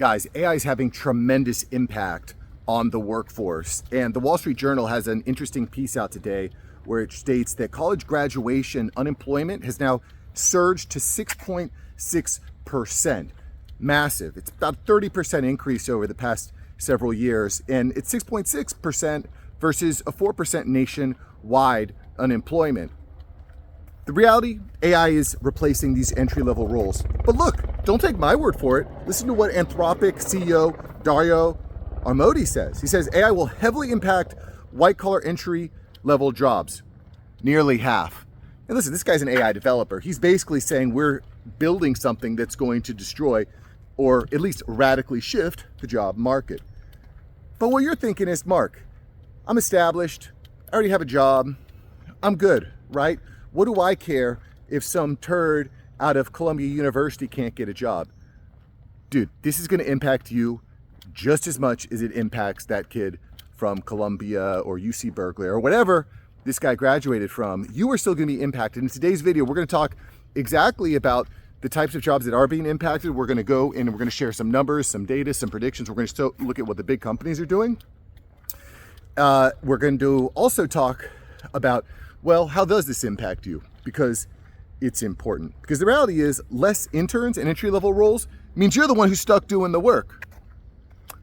Guys, AI is having tremendous impact on the workforce. And the Wall Street Journal has an interesting piece out today where it states that college graduation unemployment has now surged to 6.6%. Massive. It's about a 30% increase over the past several years. And it's 6.6% versus a 4% nationwide unemployment. The reality, AI is replacing these entry-level roles. But look, don't take my word for it. Listen to what Anthropic CEO Dario Amodei says. He says AI will heavily impact white-collar entry-level jobs, nearly half. And listen, this guy's an AI developer. He's basically saying we're building something that's going to destroy or at least radically shift the job market. But what you're thinking is, Mark, I'm established, I already have a job, I'm good, right? What do I care if some turd out of Columbia University can't get a job? Dude, this is going to impact you just as much as it impacts that kid from Columbia or UC Berkeley or whatever this guy graduated from. You are still going to be impacted. In today's video, we're going to talk exactly about the types of jobs that are being impacted. We're going to go and we're going to share some numbers, some data, some predictions. We're going to look at what the big companies are doing. We're going to also talk about, well, how does this impact you? Because it's important. Because the reality is less interns and entry-level roles means you're the one who's stuck doing the work.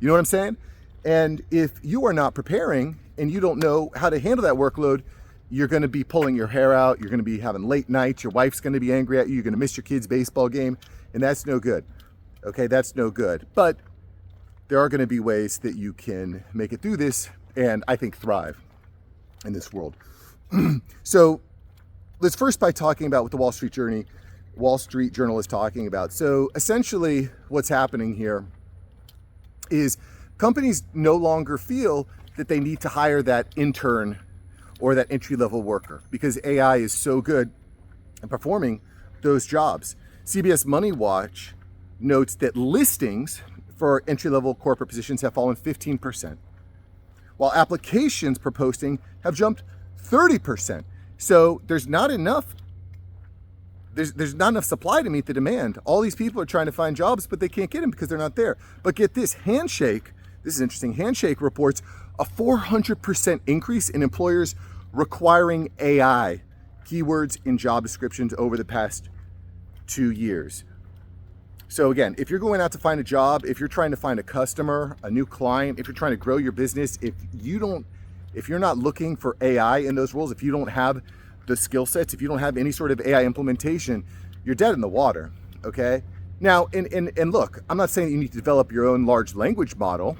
You know what I'm saying? And if you are not preparing and you don't know how to handle that workload, you're going to be pulling your hair out. You're going to be having late nights. Your wife's going to be angry at you. You're going to miss your kid's baseball game. And that's no good. Okay, that's no good. But there are going to be ways that you can make it through this and I think thrive in this world. So let's first by talking about what the Wall Street Journal is talking about. So essentially what's happening here is companies no longer feel that they need to hire that intern or that entry-level worker because AI is so good at performing those jobs. CBS MoneyWatch notes that listings for entry-level corporate positions have fallen 15%, while applications per posting have jumped 30%. So there's not enough supply to meet the demand. All these people are trying to find jobs, but they can't get them because they're not there. But get this, Handshake, this is interesting, Handshake reports a 400% increase in employers requiring AI keywords in job descriptions over the past 2 years. So again, if you're going out to find a job, if you're trying to find a customer, a new client, if you're trying to grow your business, if you're not looking for AI in those roles, if you don't have the skill sets, if you don't have any sort of AI implementation, you're dead in the water, okay? Now, and look, I'm not saying that you need to develop your own large language model,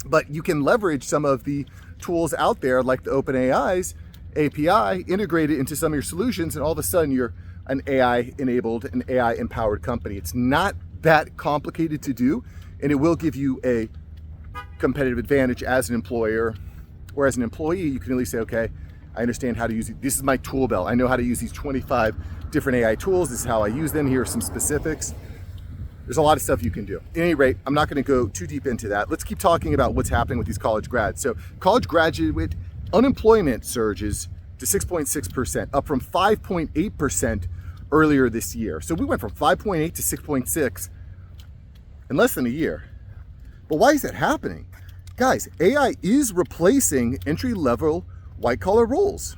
but you can leverage some of the tools out there like the OpenAI's API, integrate it into some of your solutions, and all of a sudden you're an AI-enabled, an AI-empowered company. It's not that complicated to do, and it will give you a competitive advantage as an employer. Or as an employee, you can at least say, okay, I understand how to use it. This is my tool belt. I know how to use these 25 different AI tools. This is how I use them. Here are some specifics. There's a lot of stuff you can do. At any rate, I'm not going to go too deep into that. Let's keep talking about what's happening with these college grads. So college graduate unemployment surges to 6.6%, up from 5.8% earlier this year. So we went from 5.8 to 6.6 in less than a year. But why is that happening? Guys, AI is replacing entry-level white-collar roles.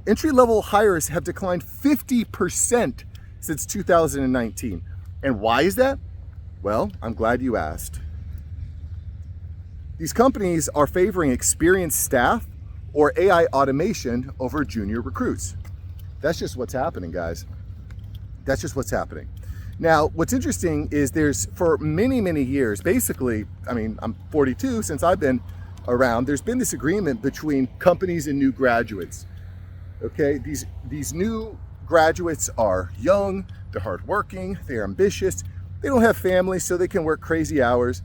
Entry-level hires have declined 50% since 2019. And why is that? Well, I'm glad you asked. These companies are favoring experienced staff or AI automation over junior recruits. That's just what's happening, guys. That's just what's happening. Now, what's interesting is for many, many years, basically, I mean, I'm 42, since I've been around, there's been this agreement between companies and new graduates. Okay, these new graduates are young, they're hardworking, they're ambitious, they don't have families, so they can work crazy hours.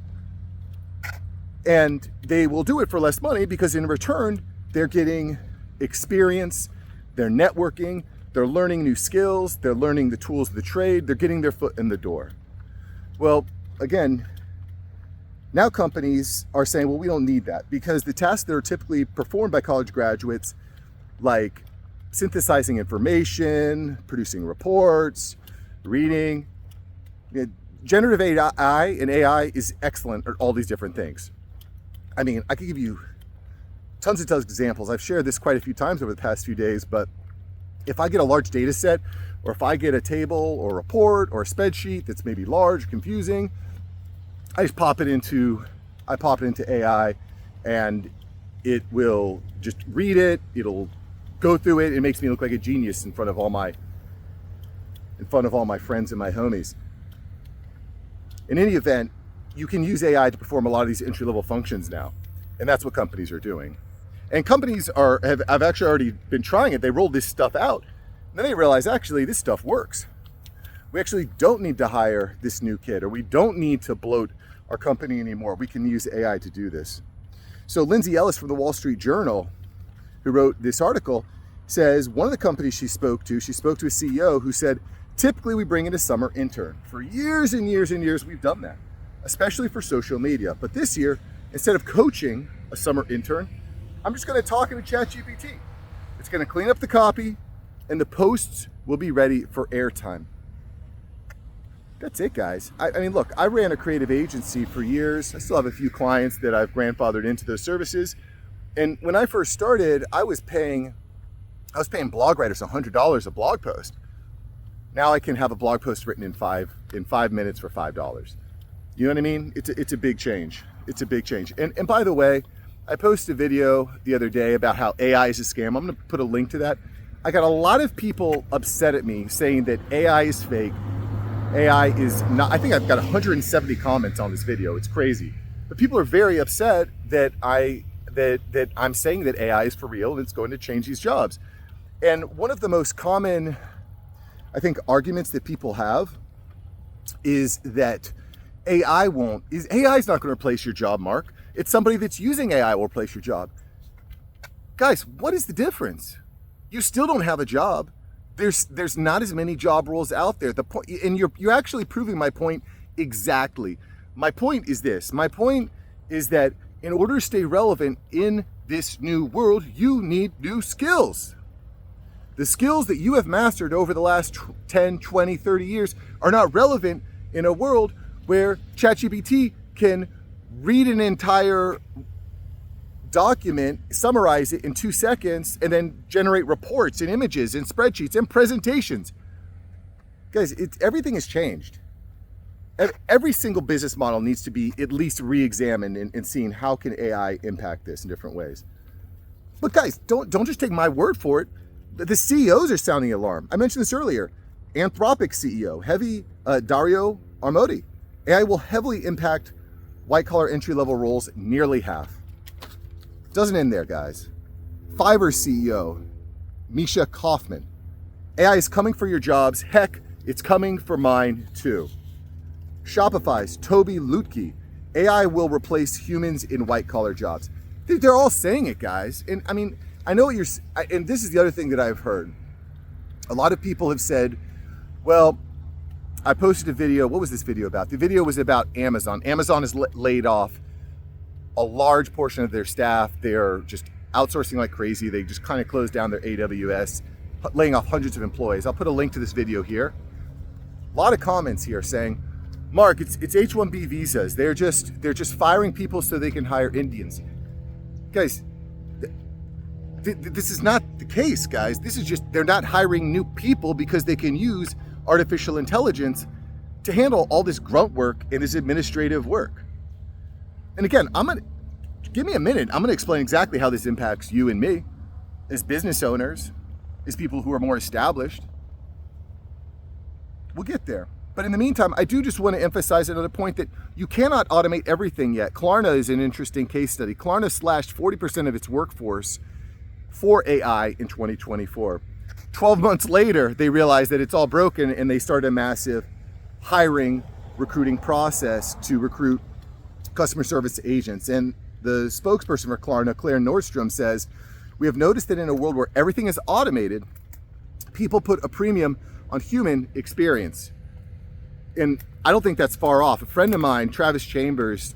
And they will do it for less money because in return, they're getting experience, they're networking, they're learning new skills, they're learning the tools of the trade, they're getting their foot in the door. Well, again, now companies are saying, well, we don't need that because the tasks that are typically performed by college graduates, like synthesizing information, producing reports, reading, generative AI and AI is excellent at all these different things. I mean, I could give you tons of examples. I've shared this quite a few times over the past few days, but if I get a large data set, or if I get a table or a report or a spreadsheet that's maybe large, confusing, I just pop it into AI, and it will just read it. It'll go through it. It makes me look like a genius in front of all my friends and my homies. In any event, you can use AI to perform a lot of these entry-level functions now, and that's what companies are doing. And companies have actually already been trying it. They rolled this stuff out, and then they realize actually this stuff works. We actually don't need to hire this new kid, or we don't need to bloat our company anymore. We can use AI to do this. So Lindsay Ellis from the Wall Street Journal, who wrote this article, says one of the companies she spoke to a CEO who said, typically we bring in a summer intern. For years and years and years, we've done that, especially for social media. But this year, instead of coaching a summer intern, I'm just going to talk into ChatGPT. It's going to clean up the copy, and the posts will be ready for airtime. That's it, guys. I mean, look, I ran a creative agency for years. I still have a few clients that I've grandfathered into those services. And when I first started, I was paying blog writers $100 a blog post. Now I can have a blog post written in five minutes for $5. You know what I mean? It's a big change. It's a big change. And by the way, I posted a video the other day about how AI is a scam. I'm going to put a link to that. I got a lot of people upset at me saying that AI is fake. AI is not. I think I've got 170 comments on this video. It's crazy. But people are very upset that I'm saying that AI is for real and it's going to change these jobs. And one of the most common, I think, arguments that people have is that AI is not going to replace your job, Mark. It's somebody that's using AI will replace your job. Guys, what is the difference? You still don't have a job. There's not as many job roles out there. The point, and you're actually proving my point exactly. My point is this. My point is that in order to stay relevant in this new world, you need new skills. The skills that you have mastered over the last 10, 20, 30 years are not relevant in a world where ChatGPT can read an entire document, summarize it in 2 seconds, and then generate reports and images and spreadsheets and presentations. Guys, everything has changed. Every single business model needs to be at least re-examined and seen how can AI impact this in different ways. But guys, don't just take my word for it. The CEOs are sounding the alarm. I mentioned this earlier. Anthropic CEO, Dario Amodei. AI will heavily impact white-collar entry-level roles, nearly half. Doesn't end there, guys. Fiverr CEO, Misha Kaufman. AI is coming for your jobs. Heck, it's coming for mine too. Shopify's Toby Lutke. AI will replace humans in white-collar jobs. They're all saying it, guys. And I mean, I know what and this is the other thing that I've heard. A lot of people have said, well, I posted a video. What was this video about? The video was about Amazon. Amazon has laid off a large portion of their staff. They're just outsourcing like crazy. They just kind of closed down their AWS, laying off hundreds of employees. I'll put a link to this video here. A lot of comments here saying, Mark, it's H-1B visas. They're just firing people so they can hire Indians. Guys, this is not the case, guys. This is just, they're not hiring new people because they can use artificial intelligence to handle all this grunt work and this administrative work. And again, give me a minute. I'm gonna explain exactly how this impacts you and me as business owners, as people who are more established. We'll get there. But in the meantime, I do just want to emphasize another point that you cannot automate everything yet. Klarna is an interesting case study. Klarna slashed 40% of its workforce for AI in 2024. 12 months later, they realized that it's all broken and they started a massive recruiting process to recruit customer service agents. And the spokesperson for Klarna, Claire Nordstrom, says, we have noticed that in a world where everything is automated, people put a premium on human experience. And I don't think that's far off. A friend of mine, Travis Chambers,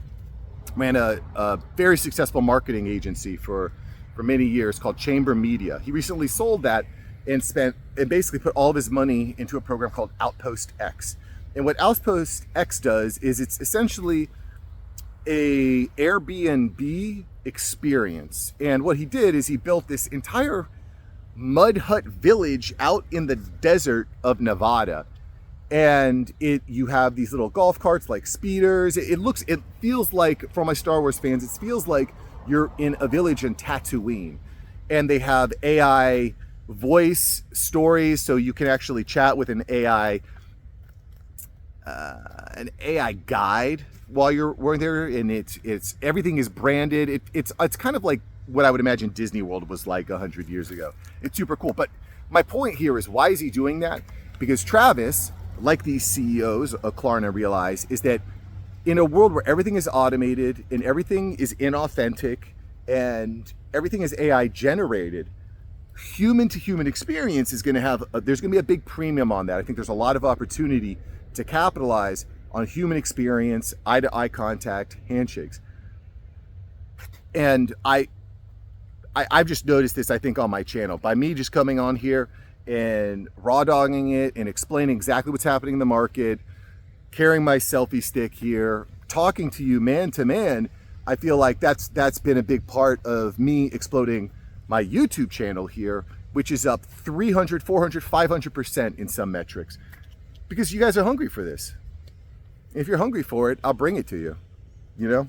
ran a very successful marketing agency for many years called Chamber Media. He recently sold that and basically put all of his money into a program called Outpost X. And what Outpost X does is it's essentially a Airbnb experience. And what he did is he built this entire mud hut village out in the desert of Nevada. And you have these little golf carts like speeders. It feels like, for my Star Wars fans, it feels like you're in a village in Tatooine. And they have AI voice stories, so you can actually chat with an AI guide while you're there, and it's everything is branded. It's kind of like what I would imagine Disney World was like 100 years ago. It's super cool. But my point here is, why is he doing that? Because Travis, like these CEOs, Klarna, realize is that in a world where everything is automated and everything is inauthentic and everything is AI generated, human to human experience is going to have, there's going to be a big premium on that. I think there's a lot of opportunity to capitalize on human experience, eye to eye contact, handshakes. And I've just noticed this, I think, on my channel by me just coming on here and raw dogging it and explaining exactly what's happening in the market, carrying my selfie stick here, talking to you man to man. I feel like that's been a big part of me exploding my YouTube channel here, which is up 300, 400, 500% in some metrics, because you guys are hungry for this. If you're hungry for it, I'll bring it to you, you know?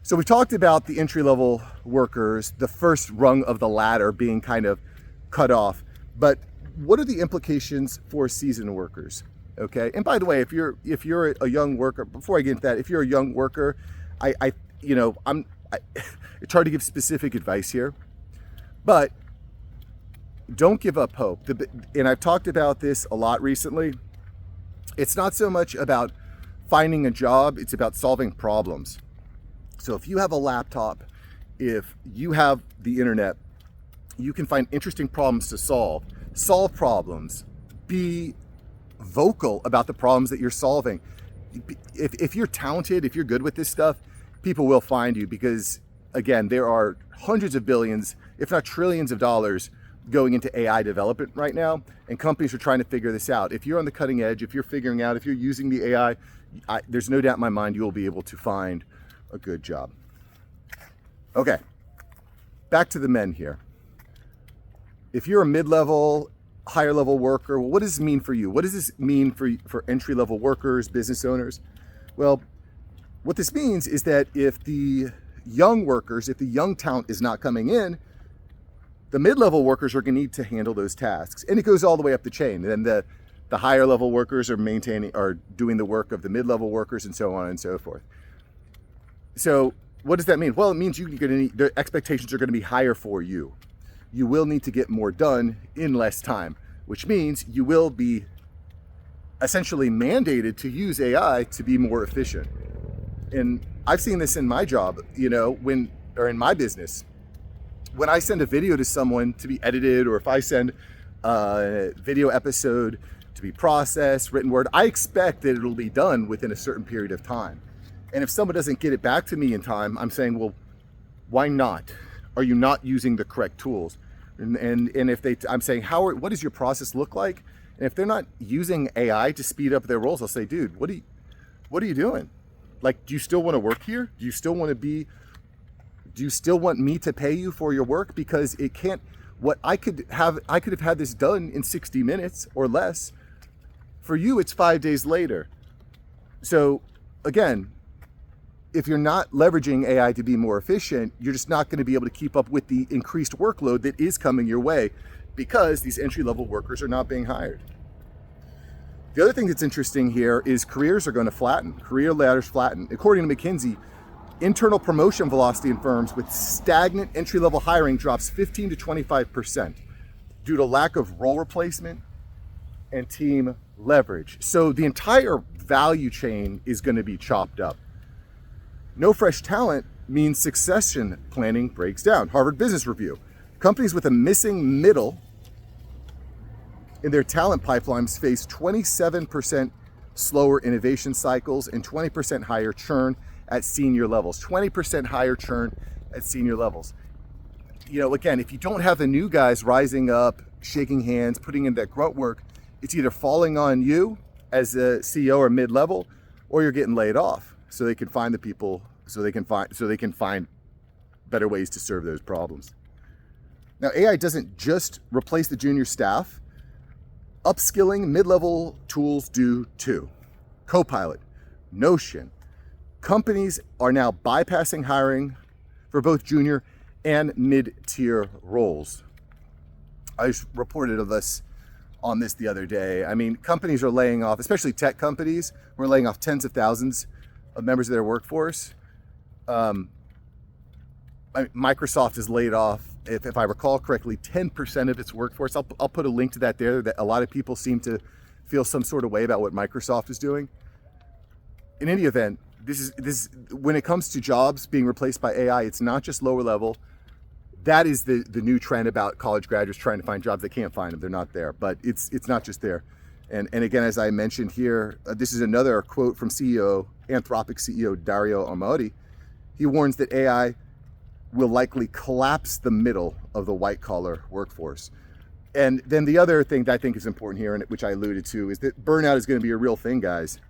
So we talked about the entry-level workers, the first rung of the ladder being kind of cut off, but what are the implications for seasoned workers? Okay. And by the way, if you're a young worker, before I get into that, if you're a young worker, it's hard to give specific advice here, but don't give up hope. And I've talked about this a lot recently. It's not so much about finding a job, it's about solving problems. So if you have a laptop, if you have the internet, you can find interesting problems to solve problems, be vocal about the problems that you're solving. If you're talented, if you're good with this stuff, people will find you, because again, there are hundreds of billions, if not trillions of dollars going into AI development right now, and companies are trying to figure this out. If you're on the cutting edge, if you're figuring out, if you're using the AI, there's no doubt in my mind you will be able to find a good job. Okay, back to the men here. If you're a mid-level, higher level worker, well, what does this mean for you? What does this mean for entry-level workers, business owners? Well, what this means is that if the young workers, if the young talent is not coming in, the mid-level workers are going to need to handle those tasks. And it goes all the way up the chain. And then the higher level workers are doing the work of the mid-level workers, and so on and so forth. So what does that mean? Well, it means the expectations are going to be higher for you. You will need to get more done in less time, which means you will be essentially mandated to use AI to be more efficient. And I've seen this in my job, in my business. When I send a video to someone to be edited, or if I send a video episode to be processed, written word, I expect that it'll be done within a certain period of time. And if someone doesn't get it back to me in time, I'm saying, well, why not? Are you not using the correct tools? And if I'm saying, what does your process look like? And if they're not using AI to speed up their roles, I'll say, dude, what are you doing? Like, do you still want to work here? Do you still want me to pay you for your work? Because I could have had this done in 60 minutes or less. For you, it's 5 days later. So again, if you're not leveraging AI to be more efficient, you're just not going to be able to keep up with the increased workload that is coming your way, because these entry-level workers are not being hired. The other thing that's interesting here is careers are going to flatten. Career ladders flatten. According to McKinsey, internal promotion velocity in firms with stagnant entry-level hiring drops 15 to 25% due to lack of role replacement and team leverage. So the entire value chain is going to be chopped up. No fresh talent means succession planning breaks down. Harvard Business Review. Companies with a missing middle in their talent pipelines face 27% slower innovation cycles and 20% higher churn at senior levels. 20% higher churn at senior levels. Again, if you don't have the new guys rising up, shaking hands, putting in that grunt work, it's either falling on you as a CEO or mid-level, or you're getting laid off so they can find the people, so they can find better ways to serve those problems. Now, AI doesn't just replace the junior staff. Upskilling mid-level tools do too. Copilot, Notion. Companies are now bypassing hiring for both junior and mid-tier roles. I reported of this on this the other day. I mean, companies are laying off, especially tech companies, we're laying off tens of thousands of members of their workforce. Microsoft has laid off, if I recall correctly, 10% of its workforce. I'll put a link to that there. That a lot of people seem to feel some sort of way about what Microsoft is doing. In any event, this when it comes to jobs being replaced by AI, it's not just lower level. That is the new trend about college graduates trying to find jobs. They can't find them. They're not there. But it's not just there. And again, as I mentioned here, this is another quote from Anthropic CEO Dario Amodei. He warns that AI will likely collapse the middle of the white-collar workforce. And then the other thing that I think is important here, and which I alluded to, is that burnout is going to be a real thing, guys.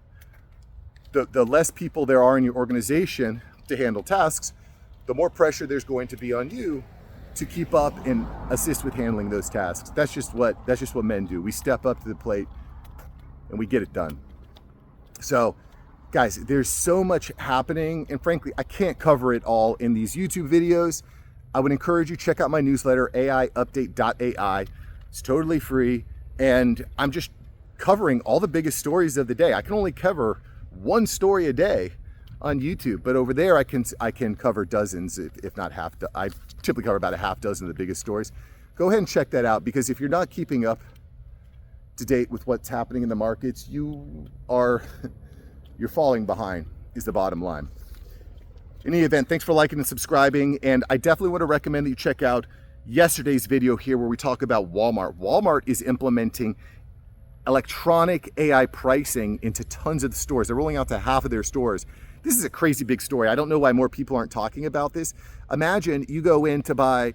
The less people there are in your organization to handle tasks, the more pressure there's going to be on you to keep up and assist with handling those tasks. That's just what men do. We step up to the plate and we get it done. So, guys, there's so much happening, and frankly, I can't cover it all in these YouTube videos. I would encourage you to check out my newsletter, aiupdate.ai. It's totally free, and I'm just covering all the biggest stories of the day. I can only cover one story a day on YouTube, but over there I can cover dozens, if not half. I typically cover about a half dozen of the biggest stories. Go ahead and check that out, because if you're not keeping up to date with what's happening in the markets, you're falling behind, is the bottom line. In any event, thanks for liking and subscribing, and I definitely want to recommend that you check out yesterday's video here where we talk about Walmart. Walmart is implementing electronic AI pricing into tons of the stores. They're rolling out to half of their stores. This is a crazy big story. I don't know why more people aren't talking about this. Imagine you go in to buy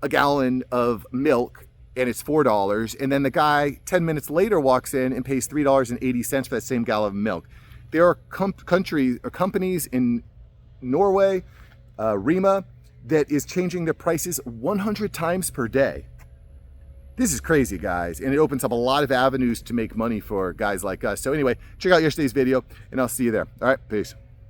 a gallon of milk and it's $4, and then the guy 10 minutes later walks in and pays $3.80 for that same gallon of milk. There are companies in Norway, Rima, that is changing their prices 100 times per day. This is crazy, guys, and it opens up a lot of avenues to make money for guys like us. So anyway, check out yesterday's video, and I'll see you there. All right, peace.